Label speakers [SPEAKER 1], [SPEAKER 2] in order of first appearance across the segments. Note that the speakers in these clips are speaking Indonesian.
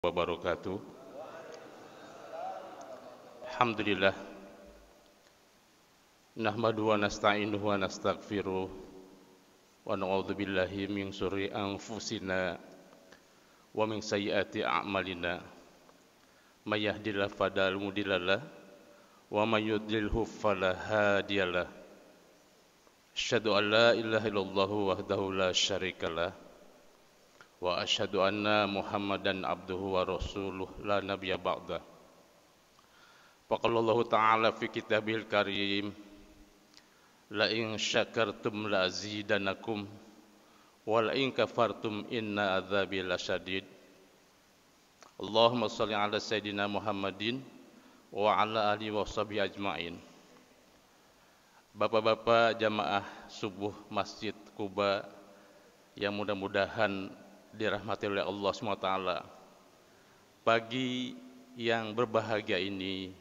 [SPEAKER 1] wabarakatuh. Alhamdulillah. Nahmaduhu wa nasta'inuhu wa nastaghfiruh wa na'udzu billahi min syururi anfusina wa min sayyiati a'malina. May yahdihillahu fala mudhillalah wa may yudlilhu fala hadiyalah. Asyhadu an la ilaha illallah wahdahu la syarikalah wa asyhadu anna Muhammadan abduhu wa rasuluh la nabiyya ba'da. Faqala Allah Ta'ala fi kitabihil karim, la in syakartum la azidanakum wa la in kafartum inna adzabi lasyadid. Allahumma shalli ala sayyidina Muhammadin wa ala alihi wa sahbihi ajmain. Bapak-bapak jamaah subuh Masjid Quba yang mudah-mudahan dirahmati oleh Allah SWT. Pagi yang berbahagia ini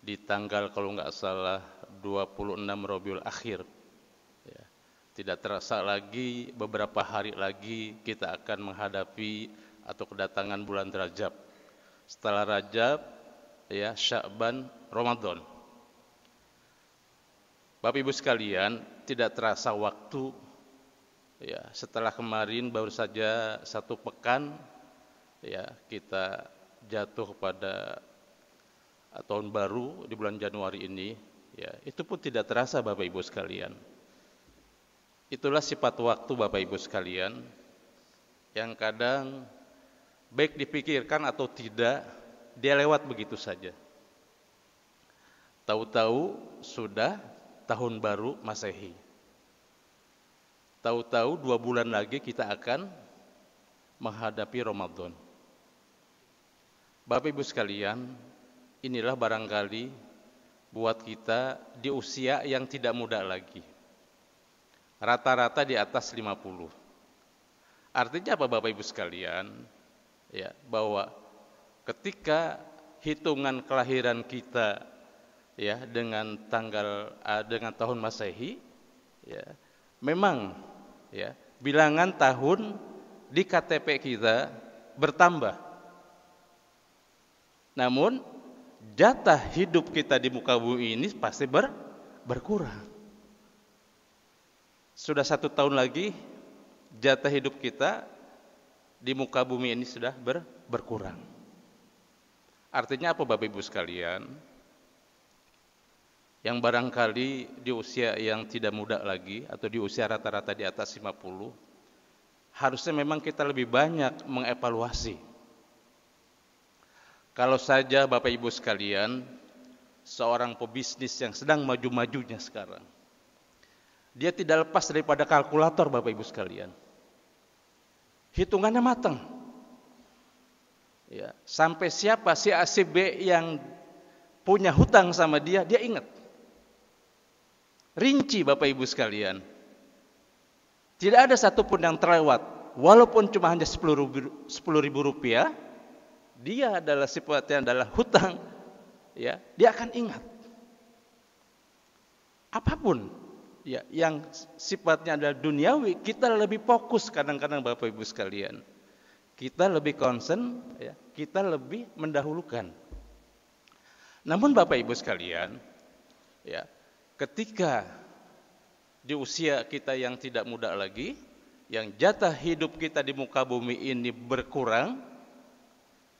[SPEAKER 1] di tanggal kalau nggak salah 26 Rabiul Akhir ya, tidak terasa lagi beberapa hari lagi kita akan menghadapi atau kedatangan bulan Rajab. Setelah Rajab ya Sya'ban, Ramadan. Bapak Ibu sekalian, tidak terasa waktu ya, setelah kemarin baru saja satu pekan ya kita jatuh pada tahun baru di bulan Januari ini ya, itu pun tidak terasa Bapak Ibu sekalian. Itulah sifat waktu Bapak Ibu sekalian yang kadang baik dipikirkan atau tidak dia lewat begitu saja. Tahu-tahu sudah tahun baru Masehi. Tahu-tahu 2 bulan lagi kita akan menghadapi Ramadan. Bapak Ibu sekalian, inilah barangkali buat kita di usia yang tidak muda lagi. Rata-rata di atas 50. Artinya apa Bapak Ibu sekalian? Ya, bahwa ketika hitungan kelahiran kita ya dengan tahun Masehi ya, memang ya, bilangan tahun di KTP kita bertambah. Namun jatah hidup kita di muka bumi ini pasti berkurang. Sudah 1 tahun lagi jatah hidup kita di muka bumi ini sudah berkurang. Artinya apa Bapak Ibu sekalian? Yang barangkali di usia yang tidak muda lagi atau di usia rata-rata di atas 50, harusnya memang kita lebih banyak mengevaluasi. Kalau saja Bapak Ibu sekalian, seorang pebisnis yang sedang maju-majunya sekarang, dia tidak lepas daripada kalkulator Bapak Ibu sekalian. Hitungannya matang. Ya, sampai siapa si A si B yang punya hutang sama dia, dia ingat. Rinci Bapak Ibu sekalian. Tidak ada satupun yang terlewat. Walaupun cuma hanya 10.000 rupiah, dia adalah sifatnya adalah hutang. Ya, dia akan ingat. Apapun ya, yang sifatnya adalah duniawi, kita lebih fokus kadang-kadang Bapak Ibu sekalian. Kita lebih concern, ya, kita lebih mendahulukan. Namun Bapak Ibu sekalian, ya, ketika di usia kita yang tidak muda lagi, yang jatah hidup kita di muka bumi ini berkurang,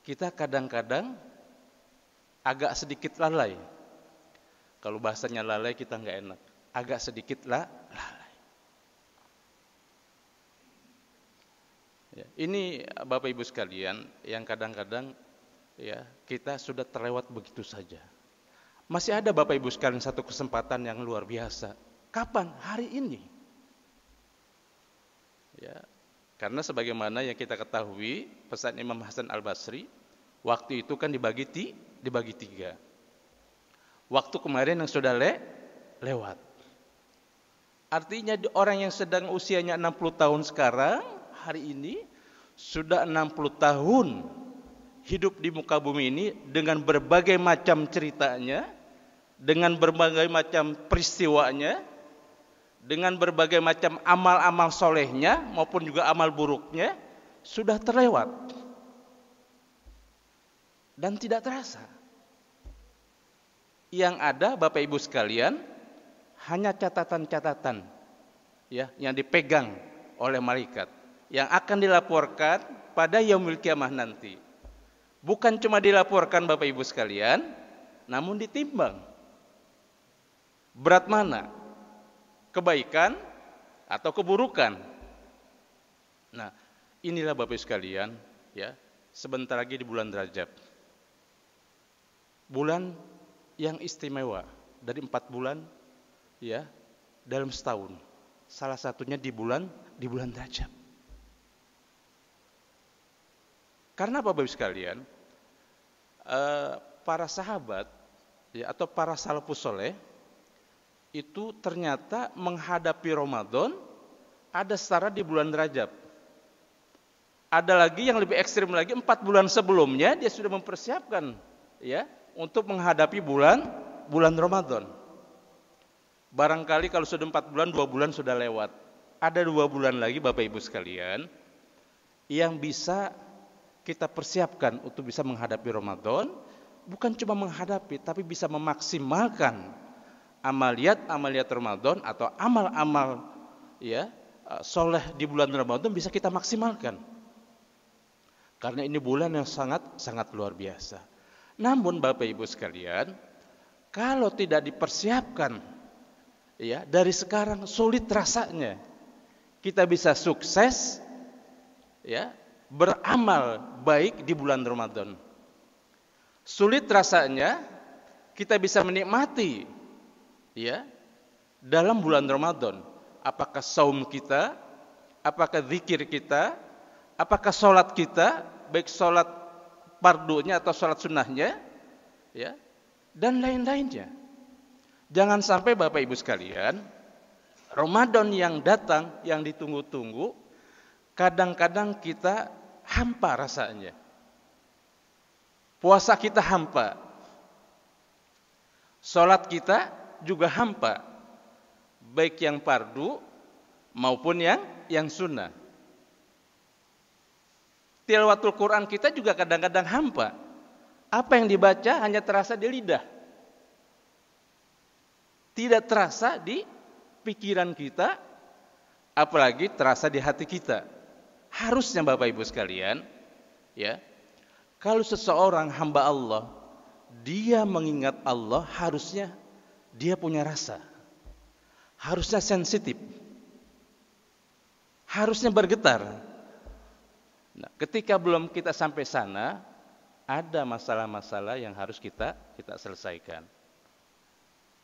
[SPEAKER 1] kita kadang-kadang agak sedikit lalai. Kalau bahasanya lalai kita nggak enak, agak sedikit lalai. Ya, ini Bapak Ibu sekalian yang kadang-kadang ya kita sudah terlewat begitu saja. Masih ada Bapak Ibu sekalian satu kesempatan yang luar biasa. Kapan? Hari ini. Ya, karena sebagaimana yang kita ketahui pesan Imam Hasan Al-Basri, waktu itu kan dibagi 3. Waktu kemarin yang sudah lewat. Artinya orang yang sedang usianya 60 tahun sekarang, hari ini sudah 60 tahun hidup di muka bumi ini dengan berbagai macam ceritanya, dengan berbagai macam peristiwanya, dengan berbagai macam amal-amal solehnya maupun juga amal buruknya sudah terlewat. dan tidak terasa. Yang ada Bapak Ibu sekalian hanya catatan-catatan ya yang dipegang oleh malaikat yang akan dilaporkan pada yaumul kiamah nanti. Bukan cuma dilaporkan Bapak Ibu sekalian, namun ditimbang. Berat mana? Kebaikan atau keburukan? Nah, inilah Bapak Ibu sekalian, ya, sebentar lagi di bulan Rajab. Bulan yang istimewa dari 4 bulan, ya, dalam setahun. Salah satunya di bulan Rajab. Karena Bapak Ibu sekalian, para sahabat ya, atau para salafus soleh itu ternyata menghadapi Ramadan ada setara di bulan Rajab. Ada lagi yang lebih ekstrim lagi, 4 bulan sebelumnya dia sudah mempersiapkan ya untuk menghadapi bulan Ramadan. Barangkali kalau sudah 4 bulan, 2 bulan sudah lewat. Ada 2 bulan lagi Bapak Ibu sekalian yang bisa kita persiapkan untuk bisa menghadapi Ramadan, bukan cuma menghadapi, tapi bisa memaksimalkan amaliat Ramadan atau amal-amal ya soleh di bulan Ramadan bisa kita maksimalkan. Karena ini bulan yang sangat luar biasa. Namun Bapak Ibu sekalian, kalau tidak dipersiapkan ya dari sekarang sulit rasanya kita bisa sukses ya beramal baik di bulan Ramadan. Sulit rasanya kita bisa menikmati ya dalam bulan Ramadan. Apakah saum kita, apakah zikir kita, apakah sholat kita, baik sholat fardunya atau sholat sunnahnya, ya, dan lain-lainnya. Jangan sampai Bapak Ibu sekalian, Ramadan yang datang, yang ditunggu-tunggu, kadang-kadang kita hampa rasanya. Puasa kita hampa. Sholat kita juga hampa. Baik yang fardu maupun yang sunnah. Tilawatul Quran kita juga kadang-kadang hampa. Apa yang dibaca hanya terasa di lidah. Tidak terasa di pikiran kita, apalagi terasa di hati kita. Harusnya Bapak Ibu sekalian, ya, kalau seseorang hamba Allah, dia mengingat Allah, harusnya dia punya rasa. Harusnya sensitif. Harusnya bergetar. Nah, ketika belum kita sampai sana, ada masalah-masalah yang harus kita selesaikan.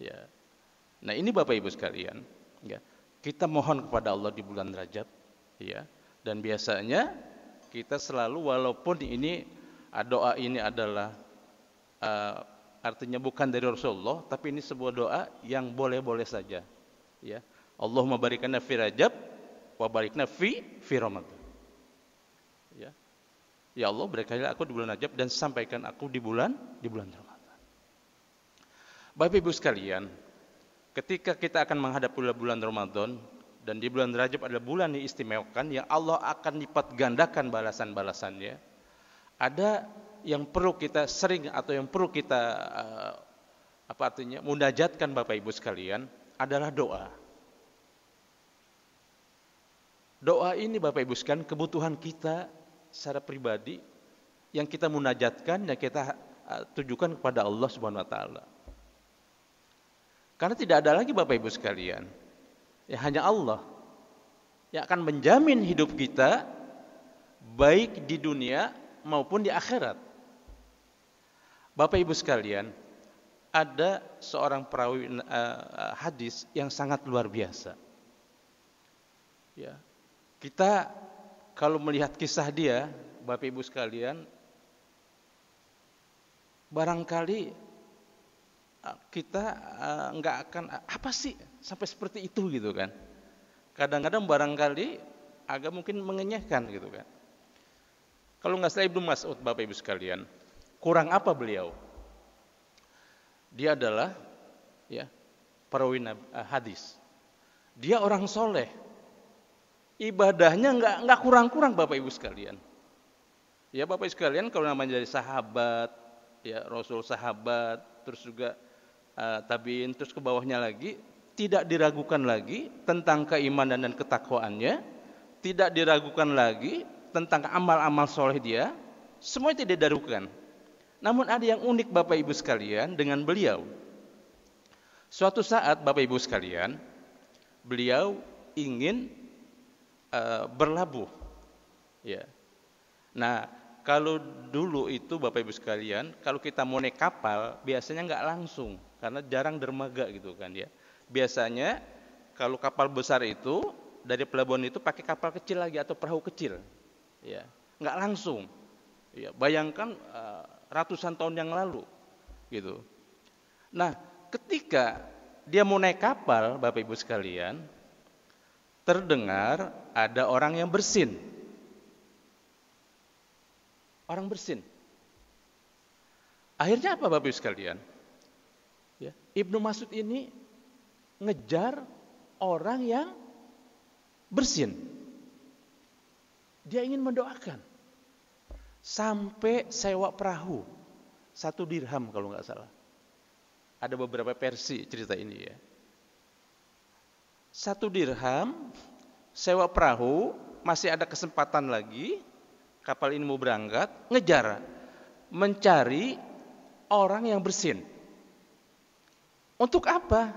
[SPEAKER 1] Ya. Nah, ini Bapak Ibu sekalian, ya. Kita mohon kepada Allah di bulan Rajab, ya. Dan biasanya kita selalu, walaupun ini doa ini adalah artinya bukan dari Rasulullah, tapi ini sebuah doa yang boleh-boleh saja, ya. Allahumma barikna fi Rajab wa barikna fi Ramadan. Ya. Ya Allah, berkahilah aku di bulan Rajab dan sampaikan aku di bulan Ramadan. Bapak Ibu sekalian, ketika kita akan menghadapi bulan Ramadan, dan di bulan Rajab adalah bulan yang istimewakan yang Allah akan lipat gandakan balasan-balasannya. Ada yang perlu kita sering atau yang perlu kita munajatkan Bapak Ibu sekalian adalah doa. Doa ini Bapak Ibu sekalian kebutuhan kita secara pribadi yang kita munajatkan, yang kita tujukan kepada Allah Subhanahu wa taala. Karena tidak ada lagi Bapak Ibu sekalian, ya hanya Allah yang akan menjamin hidup kita baik di dunia maupun di akhirat. Bapak Ibu sekalian, ada seorang perawi hadis yang sangat luar biasa. Ya, kita kalau melihat kisah dia, Bapak Ibu sekalian, barangkali kita nggak akan apa sih sampai seperti itu gitu kan. Kadang-kadang barangkali agak mungkin mengenyahkan gitu kan. Kalau nggak salah Ibnu Mas'ud, Bapak Ibu sekalian, kurang apa beliau? Dia adalah ya perawi hadis. Dia orang soleh. Ibadahnya nggak kurang-kurang Bapak Ibu sekalian. Ya Bapak Ibu sekalian, kalau namanya dari sahabat, ya Rasul, sahabat, terus juga tabiin, terus ke bawahnya lagi, tidak diragukan lagi tentang keimanan dan ketakwaannya, tidak diragukan lagi tentang amal-amal soleh dia, semua tidak diragukan. Namun ada yang unik Bapak Ibu sekalian dengan beliau. Suatu saat Bapak Ibu sekalian, beliau ingin berlabuh. Ya. Nah, kalau dulu itu Bapak Ibu sekalian, kalau kita mau naik kapal, biasanya nggak langsung, karena jarang dermaga gitu kan ya. Biasanya kalau kapal besar itu dari pelabuhan itu pakai kapal kecil lagi atau perahu kecil, ya, nggak langsung. Ya, bayangkan ratusan tahun yang lalu, gitu. Nah, ketika dia mau naik kapal, Bapak Ibu sekalian, terdengar ada orang yang bersin. Orang bersin. Akhirnya apa Bapak Ibu sekalian? Ya, Ibnu Mas'ud ini ngejar orang yang bersin. Dia ingin mendoakan. Sampai sewa perahu 1 dirham kalau nggak salah. Ada beberapa versi cerita ini ya. 1 dirham sewa perahu, masih ada kesempatan lagi. Kapal ini mau berangkat, ngejar, mencari orang yang bersin. Untuk apa?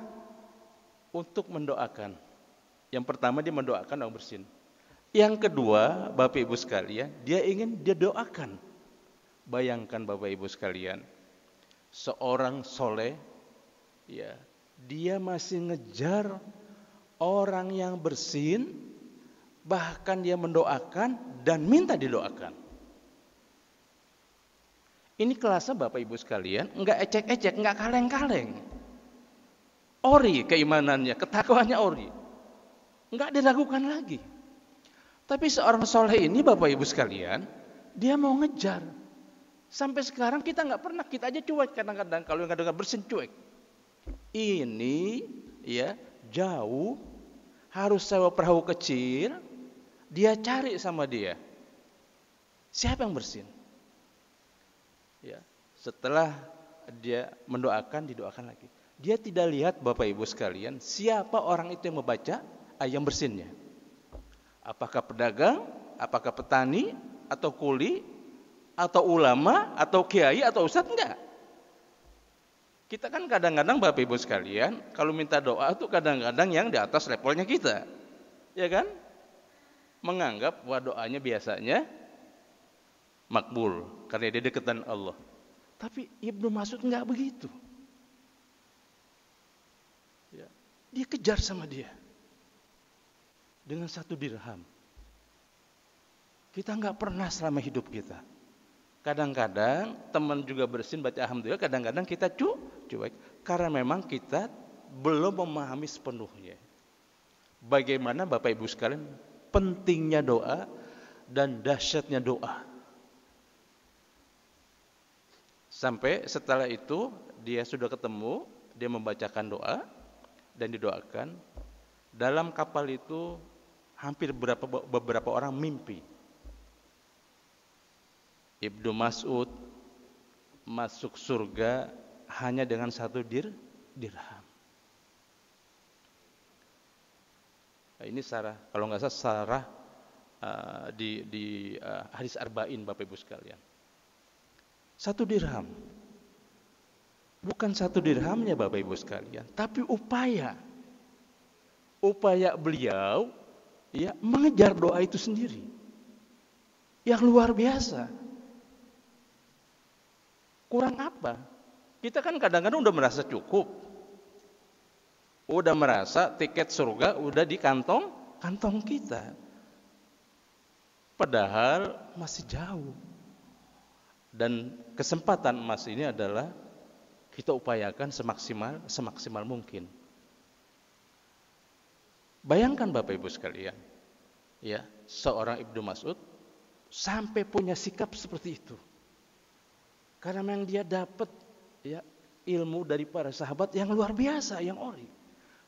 [SPEAKER 1] Untuk mendoakan. Yang pertama dia mendoakan orang bersin. Yang kedua, Bapak Ibu sekalian, dia ingin dia doakan. Bayangkan Bapak Ibu sekalian, seorang soleh, ya, dia masih ngejar orang yang bersin, bahkan dia mendoakan dan minta didoakan. Ini kelasnya Bapak Ibu sekalian, enggak ecek-ecek, enggak kaleng-kaleng. Ori keimanannya, ketakwaannya ori. Enggak diragukan lagi. Tapi seorang soleh ini Bapak Ibu sekalian, dia mau ngejar. Sampai sekarang kita enggak pernah, kita aja cuek kadang-kadang kalau enggak dengar bersin cuek. Ini ya jauh, harus sewa perahu kecil, dia cari sama dia. Siapa yang bersin? Ya, setelah dia mendoakan, didoakan lagi. Dia tidak lihat Bapak Ibu sekalian, siapa orang itu yang membaca ayam bersinnya. Apakah pedagang, apakah petani, atau kuli, atau ulama, atau kiai, atau ustadz, enggak. Kita kan kadang-kadang Bapak Ibu sekalian, kalau minta doa itu kadang-kadang yang di atas levelnya kita. Ya kan? Menganggap bahwa doanya biasanya makbul, karena dia dekatan Allah. Tapi Ibnu Mas'ud enggak begitu. Ya. Dia kejar sama dia. Dengan 1 dirham. Kita enggak pernah selama hidup kita. Kadang-kadang teman juga bersin baca alhamdulillah, kadang-kadang kita cuek karena memang kita belum memahami sepenuhnya bagaimana Bapak Ibu sekalian pentingnya doa dan dahsyatnya doa. Sampai setelah itu dia sudah ketemu, dia membacakan doa dan didoakan. Dalam kapal itu hampir beberapa orang mimpi. Ibnu Mas'ud masuk surga hanya dengan 1 dirham. Nah, ini sarah, kalau nggak salah sarah di hadis arba'in Bapak Ibu sekalian. 1 dirham. Bukan 1 dirhamnya Bapak Ibu sekalian, tapi upaya beliau ya mengejar doa itu sendiri. Yang luar biasa. Kurang apa? Kita kan kadang-kadang udah merasa cukup. Udah merasa tiket surga udah di kantong kita. Padahal masih jauh. Dan kesempatan emas ini adalah kita upayakan semaksimal mungkin. Bayangkan Bapak Ibu sekalian, ya, seorang Ibnu Mas'ud sampai punya sikap seperti itu. Karena memang dia dapat ya ilmu dari para sahabat yang luar biasa, yang ori.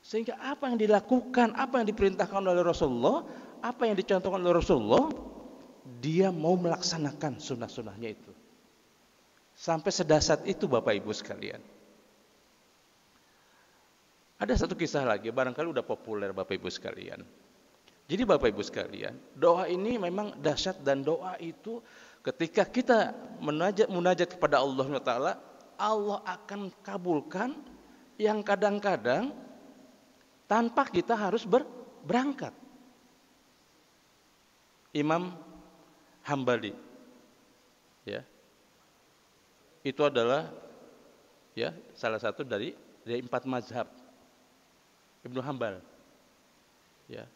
[SPEAKER 1] Sehingga apa yang dilakukan, apa yang diperintahkan oleh Rasulullah, apa yang dicontohkan oleh Rasulullah, dia mau melaksanakan sunnah-sunnahnya itu. Sampai sedasat itu Bapak Ibu sekalian. Ada satu kisah lagi, barangkali udah populer Bapak Ibu sekalian. Jadi Bapak Ibu sekalian, doa ini memang dahsyat, dan doa itu ketika kita munajat kepada Allah Taala, Allah akan kabulkan yang kadang-kadang tanpa kita harus berangkat. Imam Hambali, ya, itu adalah ya salah satu dari 4 mazhab Ibnu Hambal. Ya.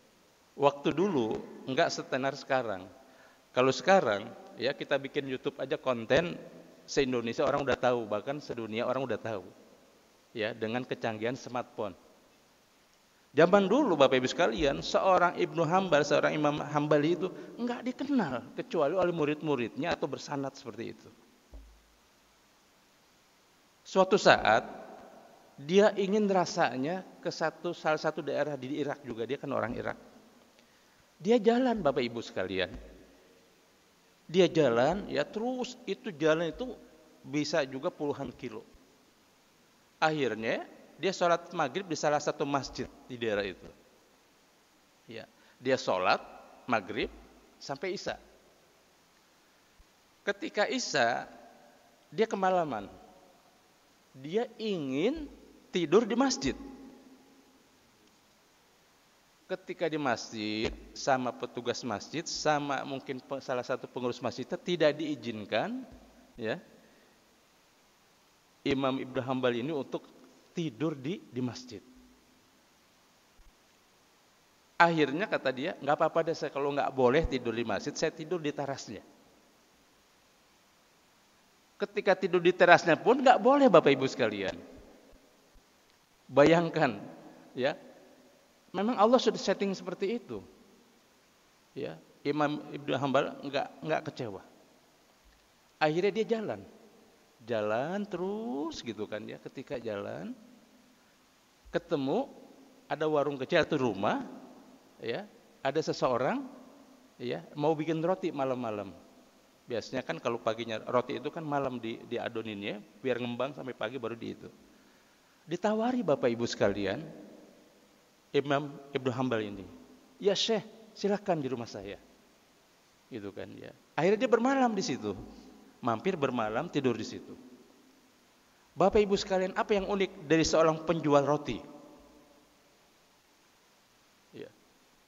[SPEAKER 1] Waktu dulu enggak setenar sekarang. Kalau sekarang ya kita bikin YouTube aja konten se-Indonesia orang udah tahu, bahkan sedunia orang udah tahu. Ya, dengan kecanggihan smartphone. Zaman dulu Bapak Ibu sekalian, seorang Ibnu Hambal, seorang Imam Hambali itu enggak dikenal kecuali oleh murid-muridnya atau bersanad seperti itu. Suatu saat dia ingin rasanya ke salah satu daerah di Irak juga, dia kan orang Irak. Dia jalan Bapak Ibu sekalian. Dia jalan ya, terus itu jalan itu bisa juga puluhan kilo. Akhirnya dia sholat maghrib di salah satu masjid di daerah itu. Ya, dia sholat maghrib sampai isya. Ketika isya dia kemalaman. Dia ingin tidur di masjid. Ketika di masjid sama petugas masjid, sama mungkin salah satu pengurus masjidnya tidak diizinkan, ya, Imam Ibnu Hambal ini untuk tidur di masjid. Akhirnya kata dia, nggak apa-apa deh, saya kalau nggak boleh tidur di masjid, saya tidur di terasnya. Ketika tidur di terasnya pun nggak boleh Bapak Ibu sekalian. Bayangkan, ya, memang Allah sudah setting seperti itu. Ya, Imam Ibnu Hambal nggak kecewa. Akhirnya dia jalan terus gitu kan ya. Ketika jalan, ketemu ada warung kecil atau rumah, ya, ada seseorang, ya, mau bikin roti malam-malam. Biasanya kan kalau paginya roti itu kan malam diadoninnya biar ngembang sampai pagi baru itu. Ditawari Bapak Ibu sekalian, Imam Ibnu Hambal ini, ya Syekh, silakan di rumah saya, gitu kan ya. Akhirnya dia bermalam di situ, mampir bermalam tidur di situ. Bapak Ibu sekalian, apa yang unik dari seorang penjual roti? Ya.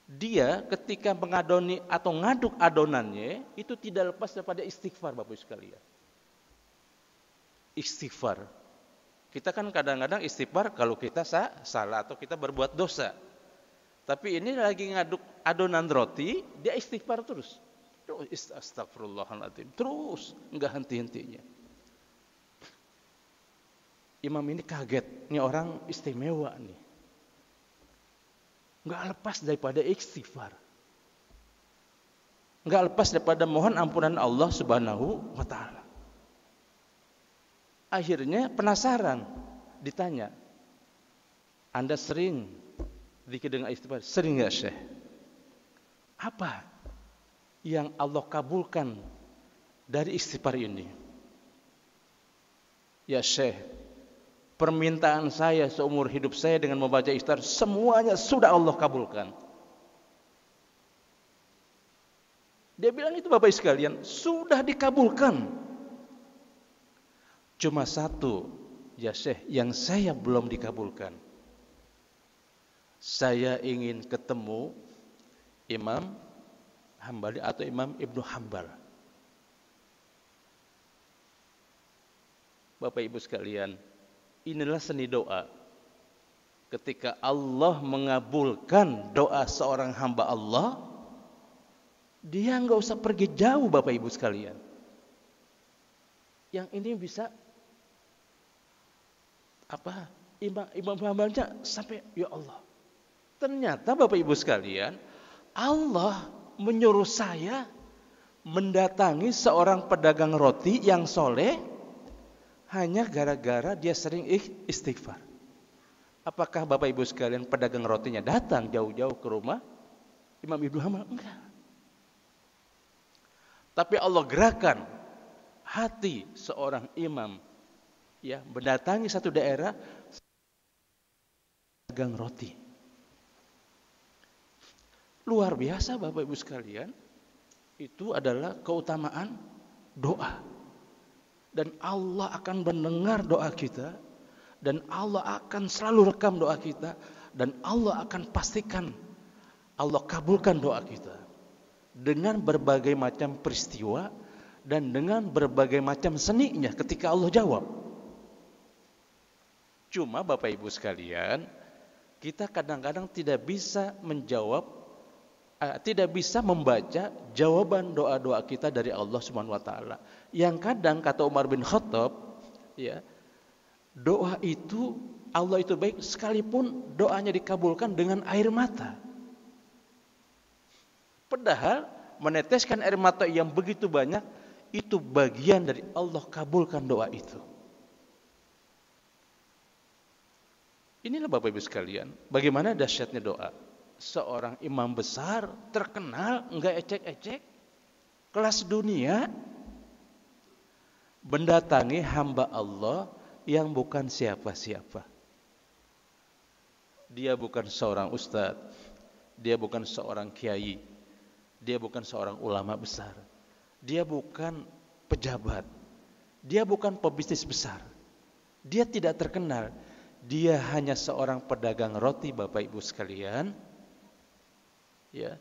[SPEAKER 1] Dia ketika mengadoni atau ngaduk adonannya itu tidak lepas daripada istighfar Bapak Ibu sekalian. Istighfar. Kita kan kadang-kadang istighfar kalau kita salah atau kita berbuat dosa. Tapi ini lagi ngaduk adonan roti, dia istighfar terus. Astagfirullahaladzim. Terus, enggak henti-hentinya. Imam ini kaget, ini orang istimewa nih. Enggak lepas daripada istighfar. Enggak lepas daripada mohon ampunan Allah Subhanahu wa taala. Akhirnya penasaran, ditanya, Anda sering zikir dengan istighfar? Sering ya Syekh? Apa yang Allah kabulkan dari istighfar ini? Ya Syekh, permintaan saya seumur hidup saya dengan membaca istighfar semuanya sudah Allah kabulkan. Dia bilang itu Bapak sekalian, sudah dikabulkan. Cuma satu, ya Syekh, yang saya belum dikabulkan. Saya ingin ketemu Imam Hambali atau Imam Ibnu Hambal. Bapak Ibu sekalian, inilah seni doa. Ketika Allah mengabulkan doa seorang hamba Allah, dia nggak usah pergi jauh Bapak Ibu sekalian. Yang ini bisa Imam Hambalnya sampai ya Allah. Ternyata Bapak Ibu sekalian, Allah menyuruh saya mendatangi seorang pedagang roti yang soleh hanya gara-gara dia sering istighfar. Apakah Bapak Ibu sekalian pedagang rotinya datang jauh-jauh ke rumah Imam Ibnu Hambal? Enggak. Tapi Allah gerakan
[SPEAKER 2] hati seorang imam ya mendatangi satu daerah dagang roti. Luar biasa Bapak Ibu sekalian. Itu adalah keutamaan doa. Dan Allah akan mendengar doa kita, dan Allah akan selalu rekam doa kita, dan Allah akan pastikan Allah kabulkan doa kita dengan berbagai macam peristiwa dan dengan berbagai macam seninya ketika Allah jawab. Cuma Bapak Ibu sekalian, kita kadang-kadang tidak bisa menjawab, tidak bisa membaca jawaban doa-doa kita dari Allah Subhanahu wa taala. Yang kadang kata Umar bin Khattab, ya, doa itu Allah itu baik sekalipun doanya dikabulkan dengan air mata. Padahal meneteskan air mata yang begitu banyak itu bagian dari Allah kabulkan doa itu. Inilah Bapak Ibu sekalian, bagaimana dahsyatnya doa. Seorang imam besar, terkenal, enggak ecek-ecek, kelas dunia, mendatangi hamba Allah yang bukan siapa-siapa. Dia bukan seorang ustadz, dia bukan seorang kiai, dia bukan seorang ulama besar, dia bukan pejabat, dia bukan pebisnis besar, dia tidak terkenal, dia hanya seorang pedagang roti Bapak Ibu sekalian, ya,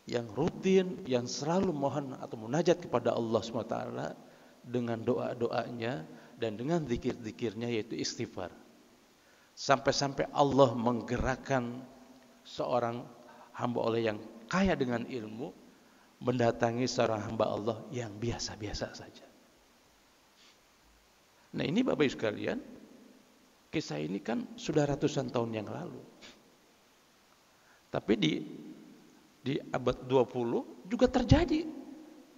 [SPEAKER 2] yang rutin, yang selalu mohon atau munajat kepada Allah SWT dengan doa-doanya dan dengan zikir-zikirnya yaitu istighfar. Sampai-sampai Allah menggerakkan seorang hamba Allah yang kaya dengan ilmu mendatangi seorang hamba Allah yang biasa-biasa saja. Nah ini Bapak Ibu sekalian, kisah ini kan sudah ratusan tahun yang lalu. Tapi di abad 20 juga terjadi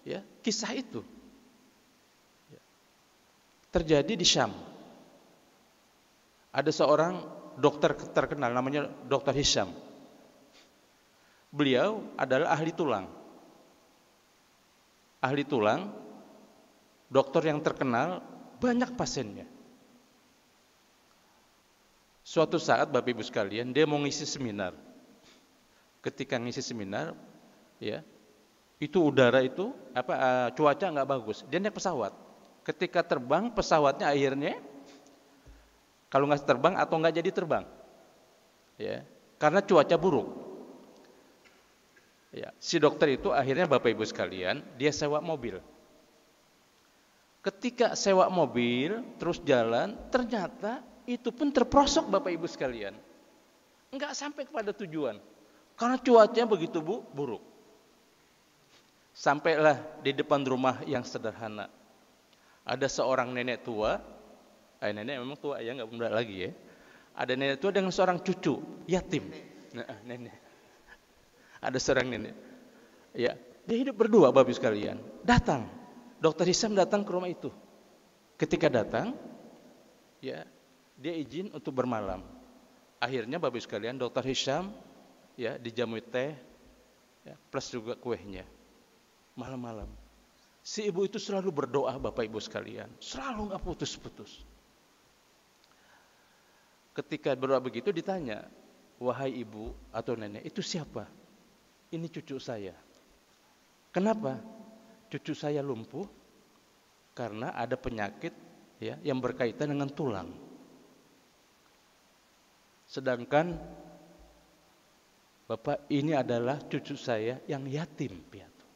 [SPEAKER 2] ya kisah itu. Ya. Terjadi di Syam. Ada seorang dokter terkenal namanya Dr. Hisham. Beliau adalah ahli tulang. Ahli tulang, dokter yang terkenal, banyak pasiennya. Suatu saat Bapak Ibu sekalian, dia mau ngisi seminar. Ketika ngisi seminar, ya, itu udara itu cuaca nggak bagus. Dia naik pesawat. Ketika terbang, pesawatnya akhirnya kalau nggak terbang atau nggak jadi terbang, ya, karena cuaca buruk. Ya, si dokter itu akhirnya Bapak Ibu sekalian, dia sewa mobil. Ketika sewa mobil terus jalan, ternyata itu pun terprosok Bapak Ibu sekalian, nggak sampai kepada tujuan. Karena cuacanya begitu buruk. Sampailah di depan rumah yang sederhana. Ada seorang nenek tua, nenek memang tua ya, nggak muda lagi ya. Ada nenek tua dengan seorang cucu, yatim. Nenek. Ada seorang nenek. Ya, dia hidup berdua Bapak sekalian. Datang, Dr. Hisham datang ke rumah itu. Ketika datang, ya, dia izin untuk bermalam. Akhirnya Bapak sekalian, Dr. Hisham ya dijamu teh ya, plus juga kuenya malam-malam. Si ibu itu selalu berdoa Bapak Ibu sekalian, selalu nggak putus-putus. Ketika berdoa begitu ditanya, wahai ibu atau nenek, itu siapa? Ini cucu saya. Kenapa? Cucu saya lumpuh karena ada penyakit ya yang berkaitan dengan tulang. Sedangkan Bapak, ini adalah cucu saya yang yatim piatu.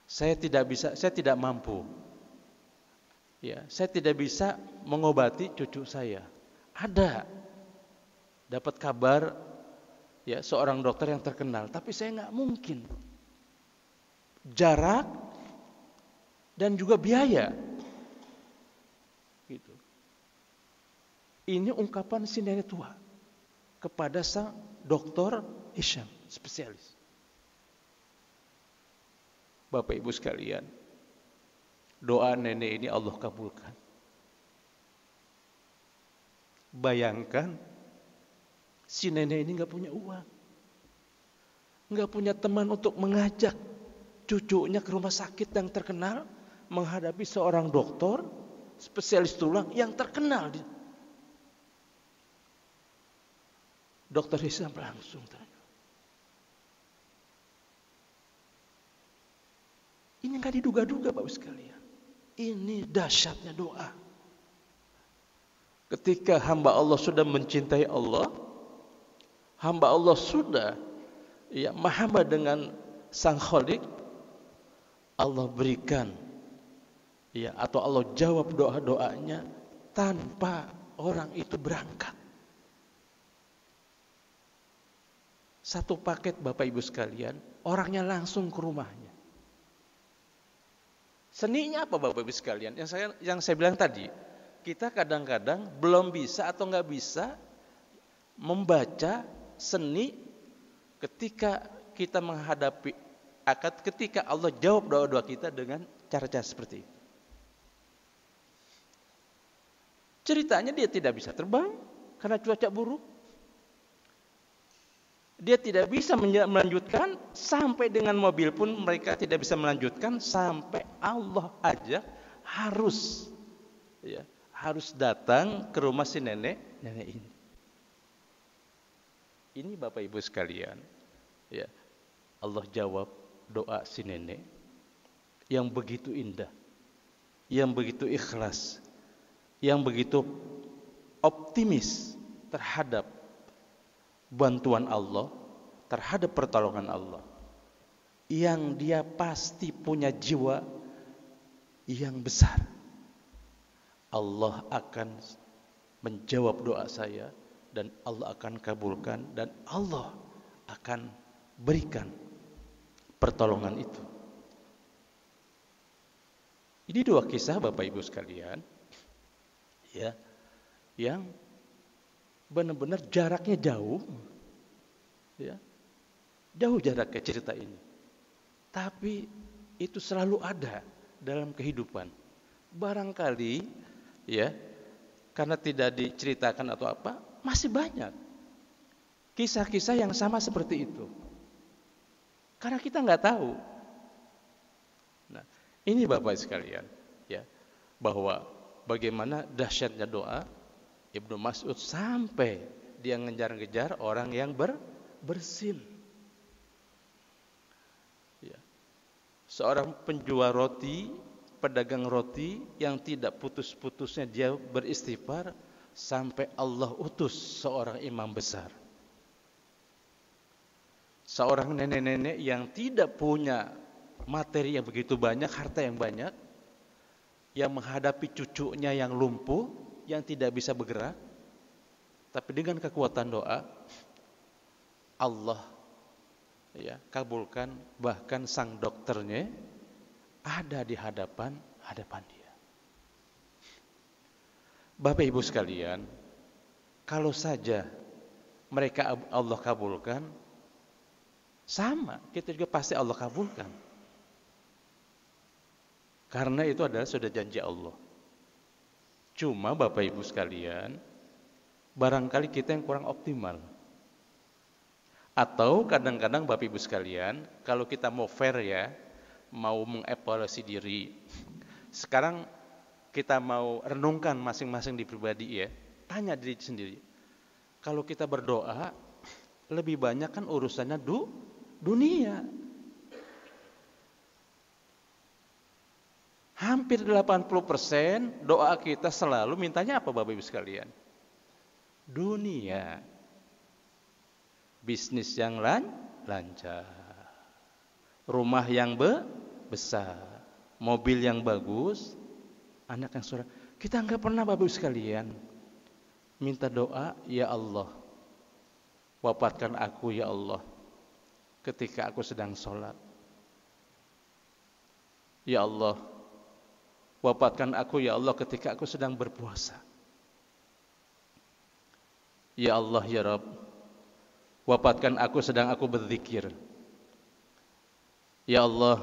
[SPEAKER 2] Saya tidak mampu. Ya, saya tidak bisa mengobati cucu saya. Ada dapat kabar ya seorang dokter yang terkenal, tapi saya nggak mungkin. Jarak dan juga biaya. Gitu. Ini ungkapan si nenek tua kepada sang Dr. Hisham, spesialis. Bapak Ibu sekalian, doa nenek ini Allah kabulkan. Bayangkan, si nenek ini nggak punya uang, nggak punya teman untuk mengajak cucunya ke rumah sakit yang terkenal, menghadapi seorang dokter spesialis tulang yang terkenal. Dokter Hisam langsung tanya. Ini nggak diduga-duga Bapak sekalian. Ini dahsyatnya doa. Ketika hamba Allah sudah mencintai Allah, hamba Allah sudah mahabbah dengan Sang Khalik, Allah berikan atau Allah jawab doa-doanya tanpa orang itu berangkat. Satu paket Bapak Ibu sekalian, orangnya langsung ke rumahnya. Seninya apa Bapak Ibu sekalian? Yang saya bilang tadi, kita kadang-kadang belum bisa atau nggak bisa membaca seni ketika kita menghadapi akad, ketika Allah jawab doa-doa kita dengan cara-cara seperti itu. Ceritanya dia tidak bisa terbang karena cuaca buruk. Dia tidak bisa melanjutkan, sampai dengan mobil pun mereka tidak bisa melanjutkan, sampai Allah aja harus datang ke rumah si nenek ini. Ini Bapak Ibu sekalian, Allah jawab doa si nenek yang begitu indah, yang begitu ikhlas, yang begitu optimis terhadap bantuan Allah, terhadap pertolongan Allah, yang dia pasti punya jiwa yang besar. Allah akan menjawab doa saya, dan Allah akan kabulkan, dan Allah akan berikan pertolongan itu. Ini dua kisah Bapak Ibu sekalian, yang benar-benar jaraknya jauh, jauh jaraknya cerita ini, tapi itu selalu ada dalam kehidupan. Barangkali karena tidak diceritakan atau apa, masih banyak kisah-kisah yang sama seperti itu, karena kita nggak tahu. Nah, ini Bapak sekalian, bahwa bagaimana dahsyatnya doa Ibnu Mas'ud sampai dia ngejar-ngejar orang yang bersin. Seorang penjual roti, pedagang roti yang tidak putus-putusnya dia beristighfar sampai Allah utus seorang imam besar. Seorang nenek-nenek yang tidak punya materi yang begitu banyak, harta yang banyak, yang menghadapi cucunya yang lumpuh, yang tidak bisa bergerak, tapi dengan kekuatan doa Allah kabulkan, bahkan sang dokternya ada di hadapan dia. Bapak Ibu sekalian, kalau saja mereka Allah kabulkan, sama kita juga pasti Allah kabulkan, karena itu adalah sudah janji Allah. Cuma Bapak Ibu sekalian, barangkali kita yang kurang optimal. Atau kadang-kadang Bapak Ibu sekalian, kalau kita mau fair mau mengevaluasi diri, sekarang kita mau renungkan masing-masing di pribadi, tanya diri sendiri. Kalau kita berdoa, lebih banyak kan urusannya dunia. Hampir 80% doa kita selalu mintanya apa Bapak Ibu sekalian? Dunia. Bisnis yang lancar, rumah yang besar, mobil yang bagus, anak yang soleh. Kita enggak pernah Bapak Ibu sekalian minta doa, ya Allah, wafatkan aku ya Allah ketika aku sedang sholat. Ya Allah, wafatkan aku ya Allah ketika aku sedang berpuasa. Ya Allah ya Rabb, wafatkan aku sedang aku berzikir. Ya Allah,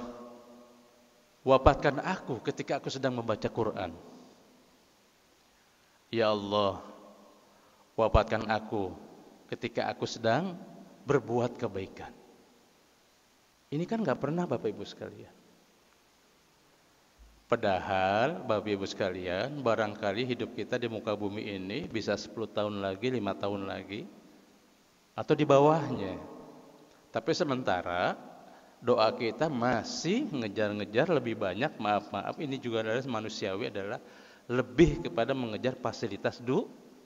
[SPEAKER 2] wafatkan aku ketika aku sedang membaca Quran. Ya Allah, wafatkan aku ketika aku sedang berbuat kebaikan. Ini kan gak pernah Bapak Ibu sekalian. Padahal Bapak Ibu sekalian, barangkali hidup kita di muka bumi ini bisa 10 tahun lagi, 5 tahun lagi, atau di bawahnya. Tapi sementara doa kita masih ngejar-ngejar lebih banyak, maaf ini juga adalah manusiawi, adalah lebih kepada mengejar fasilitas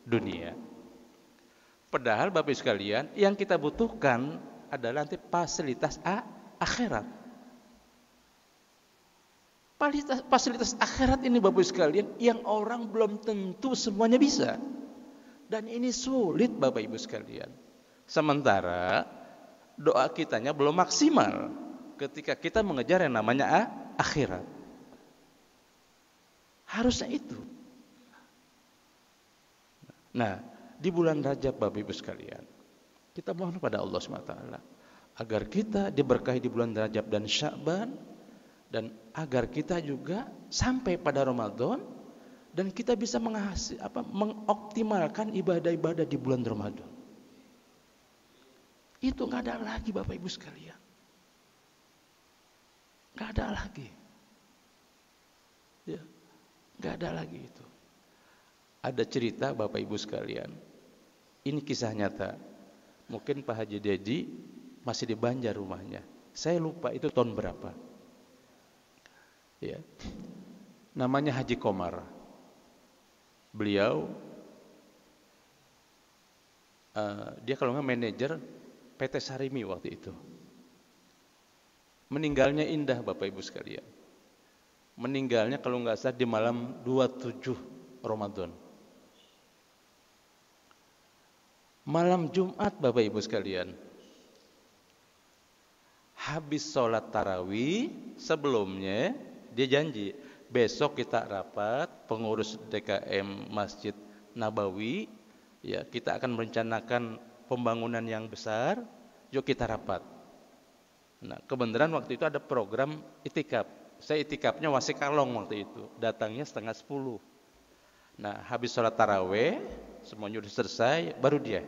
[SPEAKER 2] dunia. Padahal Bapak Ibu sekalian, yang kita butuhkan adalah nanti fasilitas akhirat. Fasilitas akhirat ini Bapak Ibu sekalian yang orang belum tentu semuanya bisa. Dan ini sulit Bapak Ibu sekalian. Sementara doa kitanya belum maksimal ketika kita mengejar yang namanya akhirat. Harusnya itu. Nah, di bulan Rajab Bapak Ibu sekalian, kita mohon kepada Allah SWT agar kita diberkahi di bulan Rajab dan Sya'ban, dan agar kita juga sampai pada Ramadan dan kita bisa mengoptimalkan ibadah-ibadah di bulan Ramadan. Itu nggak ada lagi Bapak Ibu sekalian, nggak ada lagi, ya, nggak ada lagi itu. Ada cerita Bapak Ibu sekalian, ini kisah nyata. Mungkin Pak Haji Dedi masih di Banjar rumahnya. Saya lupa itu tahun berapa. Ya, namanya Haji Komar. Beliau dia kalau nggak manajer PT Sarimi waktu itu. Meninggalnya indah Bapak Ibu sekalian. Meninggalnya kalau nggak salah di malam 27 Ramadan. Malam Jumat Bapak Ibu sekalian. Habis sholat tarawih, sebelumnya dia janji, besok kita rapat pengurus DKM Masjid Nabawi, ya, kita akan merencanakan pembangunan yang besar, yuk kita rapat. Nah, kebenaran waktu itu ada program itikaf. Saya itikafnya Wasi Kalong waktu itu, datangnya 9:30. Nah, habis sholat taraweh, semuanya sudah selesai, baru dia.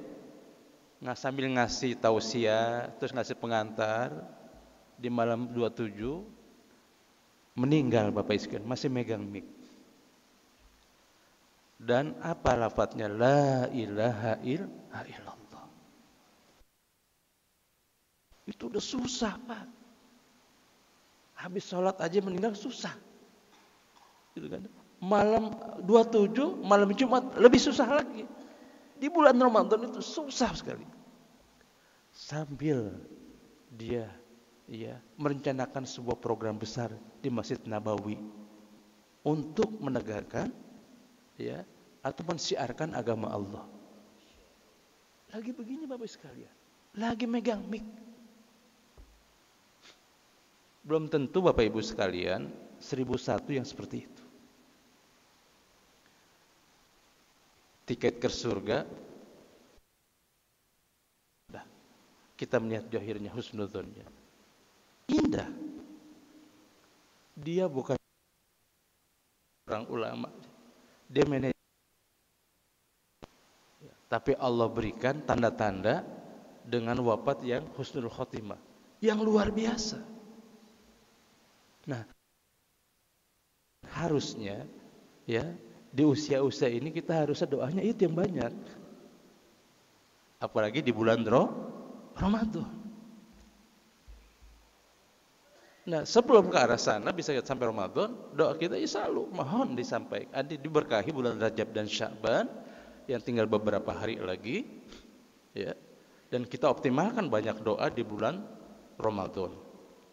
[SPEAKER 2] Nah, sambil ngasih tausiah, terus ngasih pengantar, di malam 27, meninggal Bapak Ibu, masih megang mic. Dan apa lafadznya? La ilaha illallah. Itu udah susah Pak. Habis sholat aja meninggal susah. Gitu kan? Malam 27, malam Jumat lebih susah lagi. Di bulan Ramadan itu susah sekali. Sambil dia merencanakan sebuah program besar di Masjid Nabawi untuk menegakkan atau mensiarkan agama Allah. Lagi begini Bapak sekalian, lagi megang mic. Belum tentu Bapak Ibu sekalian 1001 yang seperti itu. Tiket ke surga, kita melihat zahirnya, husnudzonnya indah. Dia bukan orang ulama, dia manajer. Tapi Allah berikan tanda-tanda dengan wafat yang husnul khotimah, yang luar biasa. Nah, harusnya di usia-usia ini kita harusnya doanya itu yang banyak. Apalagi di bulan Ramadan. Nah, sebelum ke arah sana bisa sampai Ramadan, doa kita selalu mohon disampaikan, diberkahi bulan Rajab dan Sya'ban yang tinggal beberapa hari lagi, ya. Dan kita optimalkan banyak doa di bulan Ramadan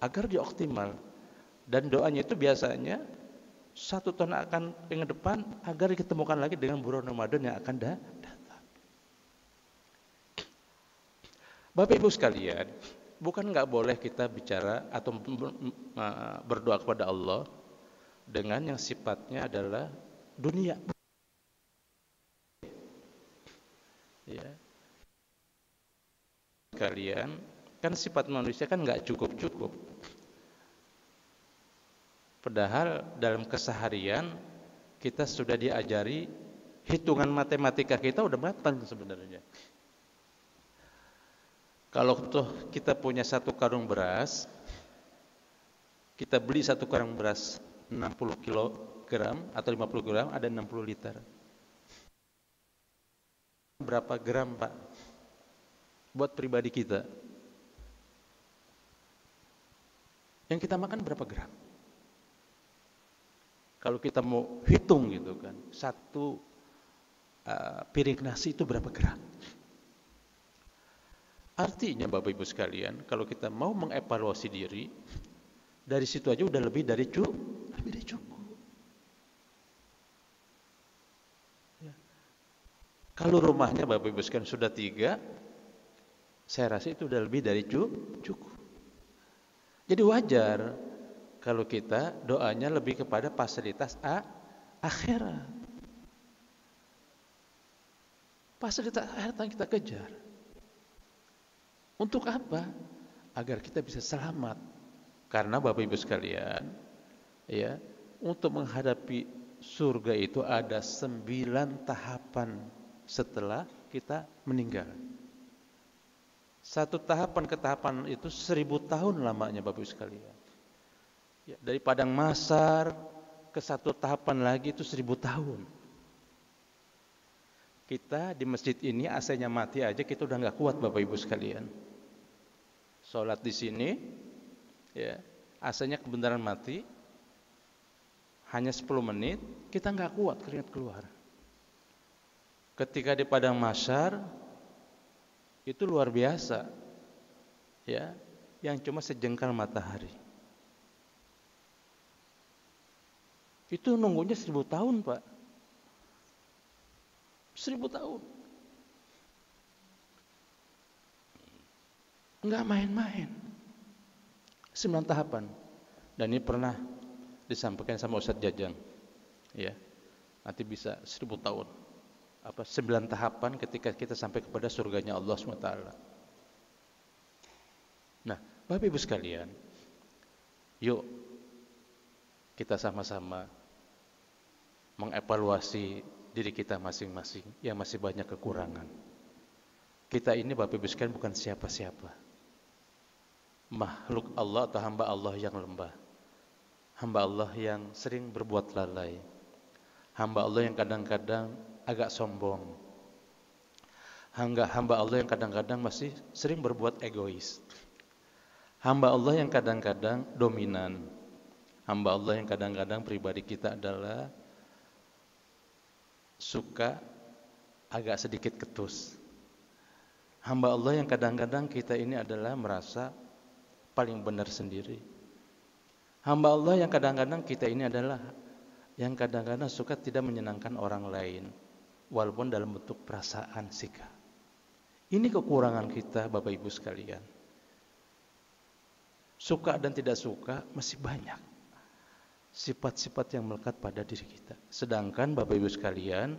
[SPEAKER 2] agar dia optimal. Dan doanya itu biasanya 1 tahun akan yang depan agar diketemukan lagi dengan bulan Ramadan yang akan datang. Bapak Ibu sekalian, bukan nggak boleh kita bicara atau berdoa kepada Allah dengan yang sifatnya adalah dunia. Ya. Kalian kan sifat manusia kan nggak cukup. Padahal dalam keseharian kita sudah diajari hitungan matematika kita udah matang sebenarnya. Kalau kita punya 1 karung beras, kita beli 1 karung beras 60 kilogram atau 50 gram ada 60 liter. Berapa gram, Pak? Buat pribadi kita. Yang kita makan berapa gram? Kalau kita mau hitung gitu kan, satu piring nasi itu berapa gram? Artinya Bapak Ibu sekalian, kalau kita mau mengevaluasi diri, dari situ aja udah lebih dari cukup. Ya. Kalau rumahnya Bapak Ibu sekalian sudah 3, saya rasa itu udah lebih dari cukup. Jadi wajar kalau kita doanya lebih kepada fasilitas akhirat. Fasilitas akhirat yang kita kejar. Untuk apa? Agar kita bisa selamat. Karena Bapak Ibu sekalian, ya, untuk menghadapi surga itu ada 9 tahapan setelah kita meninggal. Satu tahapan ke tahapan itu 1000 tahun lamanya Bapak Ibu sekalian. Ya, dari padang mahsyar ke satu tahapan lagi itu 1000 tahun. Kita di masjid ini AC-nya mati aja kita udah nggak kuat Bapak Ibu sekalian. Sholat di sini, ya, AC-nya kebenaran mati, hanya 10 menit, kita nggak kuat keringat keluar. Ketika di padang mahsyar, itu luar biasa, ya, yang cuma sejengkal matahari. Itu nunggunya 1000 tahun, Pak. 1000 tahun. Enggak main-main. 9 tahapan. Dan ini pernah disampaikan sama Ustadz Jajang. Ya. Nanti bisa 1000 tahun. 9 tahapan ketika kita sampai kepada surganya Allah SWT. Nah, Bapak Ibu sekalian, yuk kita sama-sama mengevaluasi diri kita masing-masing yang masih banyak kekurangan. Kita ini Bapak Ibu sekalian bukan siapa-siapa. Makhluk Allah atau hamba Allah yang lemah. Hamba Allah yang sering berbuat lalai. Hamba Allah yang kadang-kadang agak sombong. Hamba Allah yang kadang-kadang masih sering berbuat egois. Hamba Allah yang kadang-kadang dominan. Hamba Allah yang kadang-kadang pribadi kita adalah suka agak sedikit ketus. Hamba Allah yang kadang-kadang kita ini adalah merasa paling benar sendiri. Hamba Allah yang kadang-kadang kita ini adalah yang kadang-kadang suka tidak menyenangkan orang lain, walaupun dalam bentuk perasaan sikap. Ini kekurangan kita Bapak Ibu sekalian. Suka dan tidak suka masih banyak sifat-sifat yang melekat pada diri kita. Sedangkan Bapak Ibu sekalian,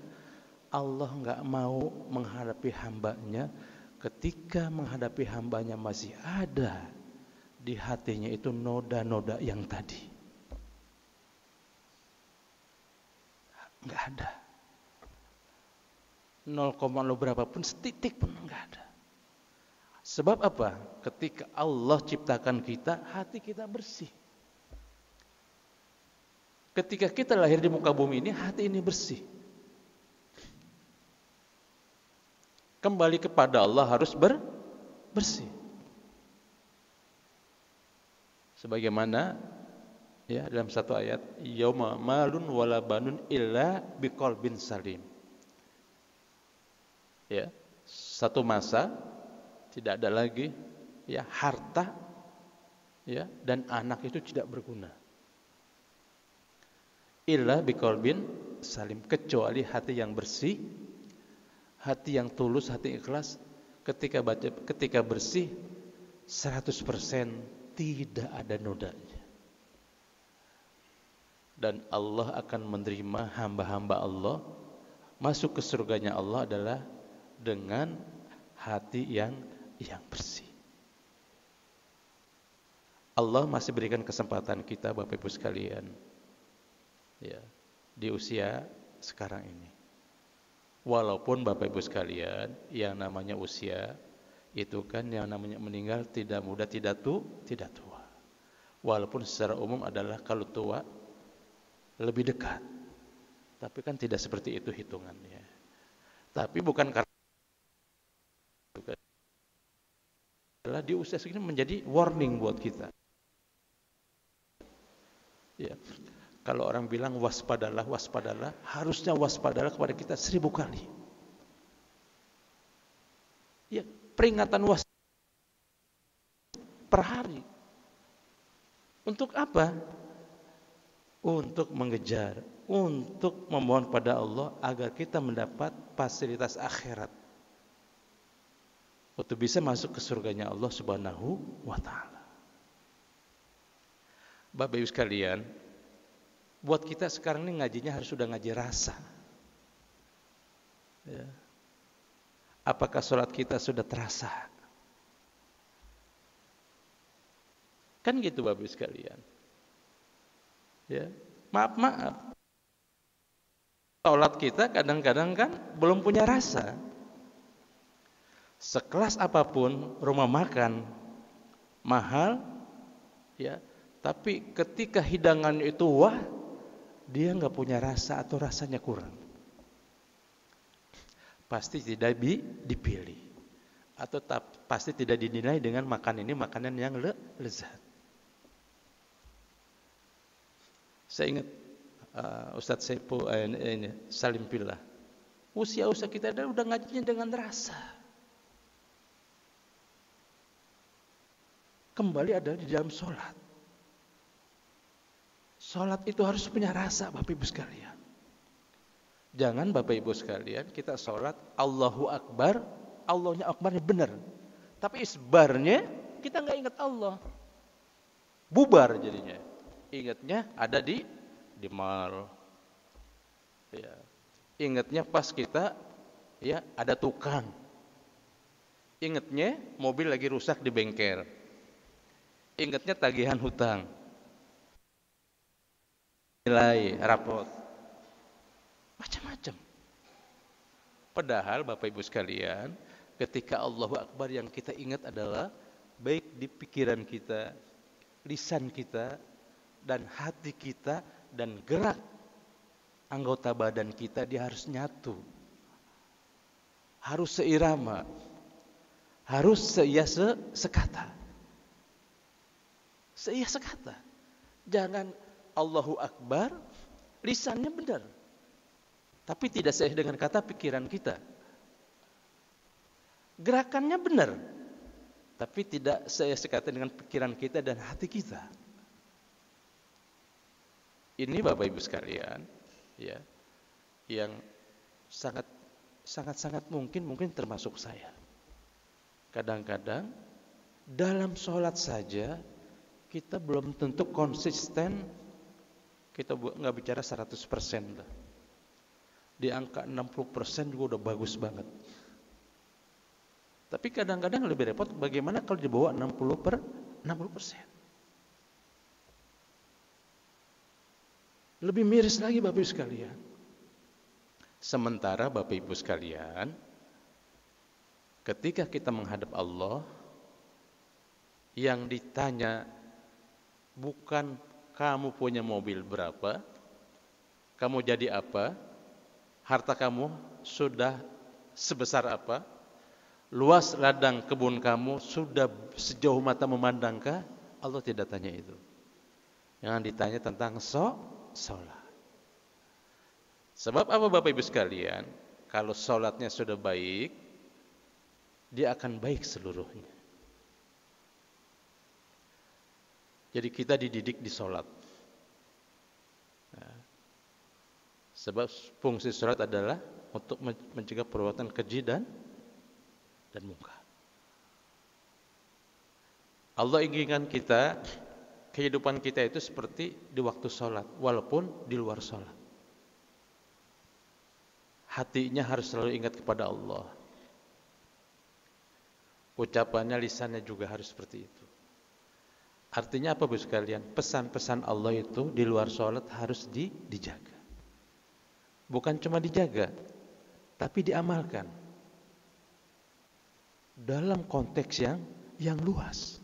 [SPEAKER 2] Allah enggak mau menghadapi hambanya ketika menghadapi hambanya masih ada di hatinya itu noda-noda yang tadi. Enggak ada. 0, berapapun setitik pun enggak ada. Sebab apa? Ketika Allah ciptakan kita, hati kita bersih. Ketika kita lahir di muka bumi ini, hati ini bersih. Kembali kepada Allah harus bersih. Sebagaimana ya dalam satu ayat, yauma malun wala banun illa biqalbin salim. Ya, satu masa tidak ada lagi ya harta ya dan anak itu tidak berguna. Illa biqalbin salim, kecuali hati yang bersih, hati yang tulus, hati ikhlas. Ketika bersih 100% tidak ada nodanya. Dan Allah akan menerima hamba-hamba Allah masuk ke surganya Allah adalah dengan hati yang bersih. Allah masih berikan kesempatan kita Bapak Ibu sekalian, ya, di usia sekarang ini. Walaupun Bapak Ibu sekalian, yang namanya usia itu kan yang namanya meninggal tidak muda, tidak tua. Walaupun secara umum adalah kalau tua lebih dekat. Tapi kan tidak seperti itu hitungannya. Tapi bukan karena di usia segini menjadi warning buat kita. Ya. Kalau orang bilang waspadalah, waspadalah, harusnya waspadalah kepada kita 1000 kali. Ya, peringatan per hari. Untuk apa? Untuk mengejar, untuk memohon pada Allah agar kita mendapat fasilitas akhirat. Untuk bisa masuk ke surganya Allah Subhanahu wa taala. Bapak Ibu sekalian, buat kita sekarang ini ngajinya harus sudah ngaji rasa. Ya. Apakah sholat kita sudah terasa? Kan gitu Bapak Ibu sekalian. Ya, maaf. Sholat kita kadang-kadang kan belum punya rasa. Sekelas apapun rumah makan mahal, ya, tapi ketika hidangannya itu wah, dia nggak punya rasa atau rasanya kurang, pasti tidak dipilih atau pasti tidak dinilai dengan makan ini makanan yang lezat. Saya ingat Ustadz Sepo Salim Pillah, usia kita udah ngajinya dengan rasa. Kembali ada di dalam sholat. Sholat itu harus punya rasa Bapak Ibu sekalian. Jangan Bapak Ibu sekalian kita sholat Allahu Akbar, Allahnya Akbarnya benar, tapi isbarnya kita nggak ingat Allah, bubar jadinya. Ingatnya ada di mall, ya. Ingatnya pas kita ya ada tukang, ingatnya mobil lagi rusak di bengkel, ingatnya tagihan hutang, nilai rapot, macam-macam. Padahal Bapak Ibu sekalian, ketika Allahu Akbar yang kita ingat adalah baik di pikiran kita, lisan kita, dan hati kita, dan gerak anggota badan kita, dia harus nyatu, harus seirama, harus sekata. Sekata. Jangan Allahu Akbar, lisannya benar, tapi tidak sesuai dengan kata pikiran kita. Gerakannya benar, tapi tidak sekata dengan pikiran kita dan hati kita. Ini Bapak Ibu sekalian, ya, yang sangat mungkin termasuk saya. Kadang-kadang dalam sholat saja kita belum tentu konsisten. Kita nggak bicara 100% lah. Di angka 60% juga udah bagus banget. Tapi kadang-kadang lebih repot bagaimana kalau dibawa 60%. Lebih miris lagi Bapak Ibu sekalian. Sementara Bapak Ibu sekalian, ketika kita menghadap Allah, yang ditanya bukan kamu punya mobil berapa, kamu jadi apa, harta kamu sudah sebesar apa, luas ladang kebun kamu sudah sejauh mata memandangkah? Allah tidak tanya itu. Yang ditanya tentang sholat. Sebab apa Bapak Ibu sekalian? Kalau sholatnya sudah baik, dia akan baik seluruhnya. Jadi kita dididik di sholat. Nah, sebab fungsi sholat adalah untuk mencegah perbuatan keji dan munkar. Allah inginkan kita, kehidupan kita itu seperti di waktu sholat, walaupun di luar sholat. Hatinya harus selalu ingat kepada Allah. Ucapannya, lisannya juga harus seperti itu. Artinya apa Bu sekalian? Pesan-pesan Allah itu di luar sholat harus dijaga. Bukan cuma dijaga, tapi diamalkan. Dalam konteks yang luas.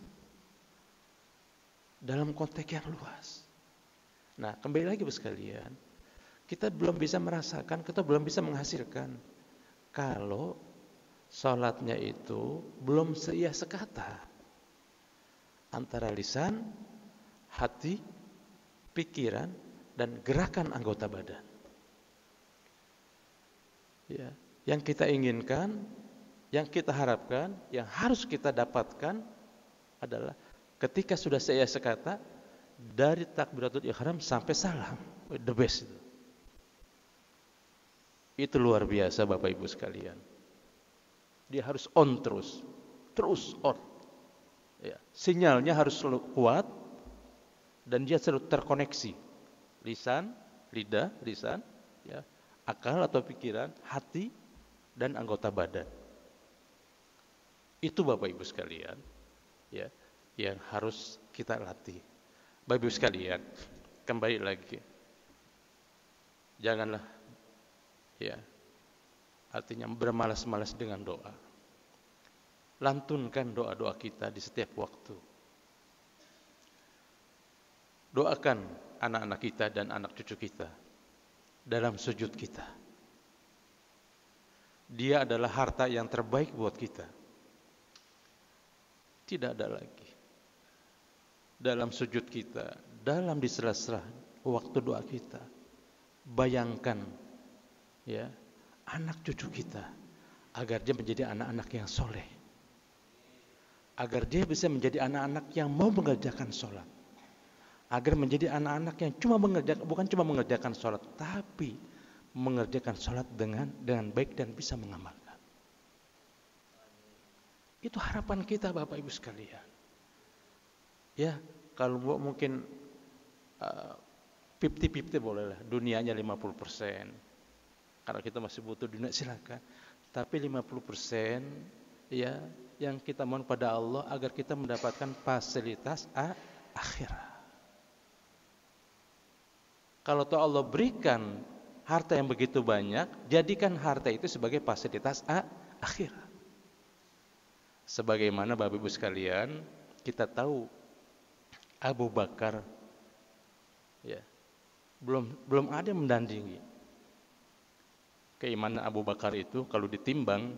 [SPEAKER 2] Dalam konteks yang luas. Nah, kembali lagi Bapak sekalian, kita belum bisa merasakan, kita belum bisa menghasilkan kalau sholatnya itu belum seia sekata antara lisan, hati, pikiran, dan gerakan anggota badan. Ya, yang kita inginkan, yang kita harapkan, yang harus kita dapatkan adalah ketika sudah seia sekata dari takbiratul ihram sampai salam, the best itu. Itu luar biasa Bapak Ibu sekalian. Dia harus on terus on. Ya, sinyalnya harus selalu kuat dan dia selalu terkoneksi. Lisan, lidah, lisan, ya, akal atau pikiran, hati dan anggota badan. Itu Bapak Ibu sekalian, ya, yang harus kita latih. Bapak Ibu sekalian, kembali lagi. Janganlah, ya, artinya bermalas-malas dengan doa. Lantunkan doa-doa kita di setiap waktu. Doakan anak-anak kita dan anak cucu kita dalam sujud kita. Dia adalah harta yang terbaik buat kita. Tidak ada lagi. Dalam sujud kita, dalam di sela-sela waktu doa kita, bayangkan, ya, anak cucu kita agar dia menjadi anak-anak yang soleh, agar dia bisa menjadi anak-anak yang mau mengerjakan sholat, agar menjadi anak-anak yang bukan cuma mengerjakan sholat, tapi mengerjakan sholat dengan baik dan bisa mengamalkan. Itu harapan kita Bapak Ibu sekalian. Ya, kalau mungkin 50-50 bolehlah, dunianya 50%. Karena kita masih butuh dunia, silakan. Tapi 50% ya yang kita mohon pada Allah agar kita mendapatkan fasilitas akhirat. Kalau toh Allah berikan harta yang begitu banyak, jadikan harta itu sebagai fasilitas akhirat. Sebagaimana Bapak Ibu sekalian, kita tahu Abu Bakar, ya, belum ada yang mendandingi keimanan Abu Bakar itu. Kalau ditimbang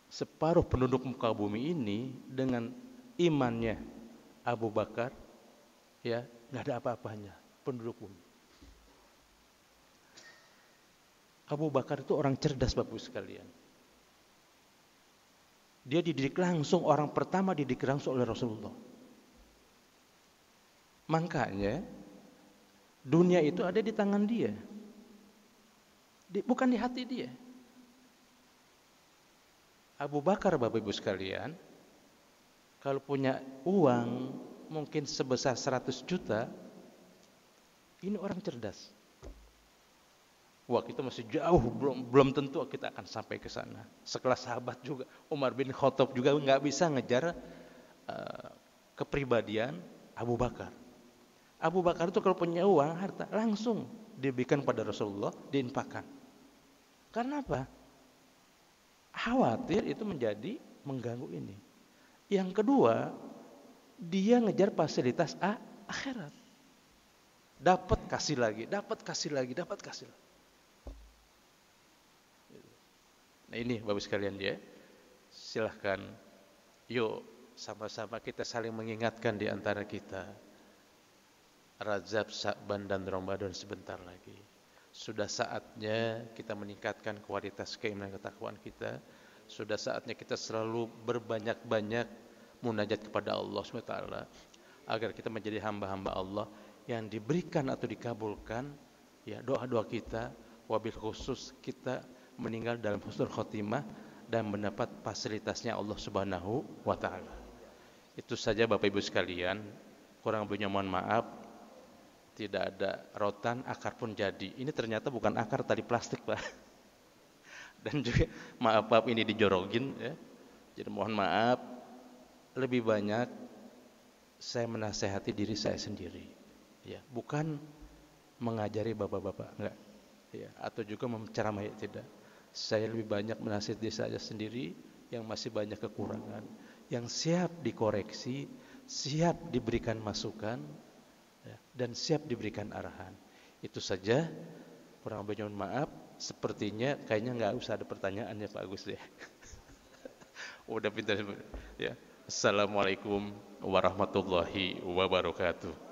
[SPEAKER 2] separuh penduduk muka bumi ini dengan imannya Abu Bakar, ya, nggak ada apa-apanya penduduk bumi. Abu Bakar itu orang cerdas Bapak Ibu sekalian. Dia dididik langsung, orang pertama dididik langsung oleh Rasulullah. Makanya dunia itu ada di tangan dia, bukan di hati dia. Abu Bakar Bapak Ibu sekalian, kalau punya uang mungkin sebesar 100 juta, ini orang cerdas. Waktu itu masih jauh, belum tentu kita akan sampai ke sana. Sekelas sahabat juga, Umar bin Khattab juga nggak bisa ngejar kepribadian Abu Bakar. Abu Bakar itu kalau punya uang, harta, langsung diberikan pada Rasulullah, diinfakkan. Karena apa? Khawatir itu mengganggu ini. Yang kedua, dia ngejar fasilitas akhirat. Dapat kasih lagi. Nah ini Bapak sekalian, ya, silahkan, yuk sama-sama kita saling mengingatkan di antara kita. Rajab, Sya'ban dan Ramadan sebentar lagi. Sudah saatnya kita meningkatkan kualitas keimanan ketakwaan kita. Sudah saatnya kita selalu berbanyak-banyak munajat kepada Allah SWT, agar kita menjadi hamba-hamba Allah yang diberikan atau dikabulkan, ya, doa-doa kita. Wabil khusus kita meninggal dalam husnul khotimah dan mendapat fasilitasnya Allah Subhanahu wa taala. Itu saja Bapak Ibu sekalian. Kurang lebihnya mohon maaf. Tidak ada rotan, akar pun jadi. Ini ternyata bukan akar, tadi plastik Pak. Dan juga maaf ini dijorogin, ya. Jadi mohon maaf. Lebih banyak saya menasehati diri saya sendiri, ya, bukan mengajari bapak-bapak, enggak, ya, atau juga menceramai, tidak. Saya lebih banyak menasihati diri saya sendiri yang masih banyak kekurangan, yang siap dikoreksi, siap diberikan masukan, ya, dan siap diberikan arahan. Itu saja, kurang lebihnya mohon maaf. Sepertinya kayaknya nggak usah ada pertanyaan ya Pak Agus ya. Udah pintar ya. Assalamualaikum warahmatullahi wabarakatuh.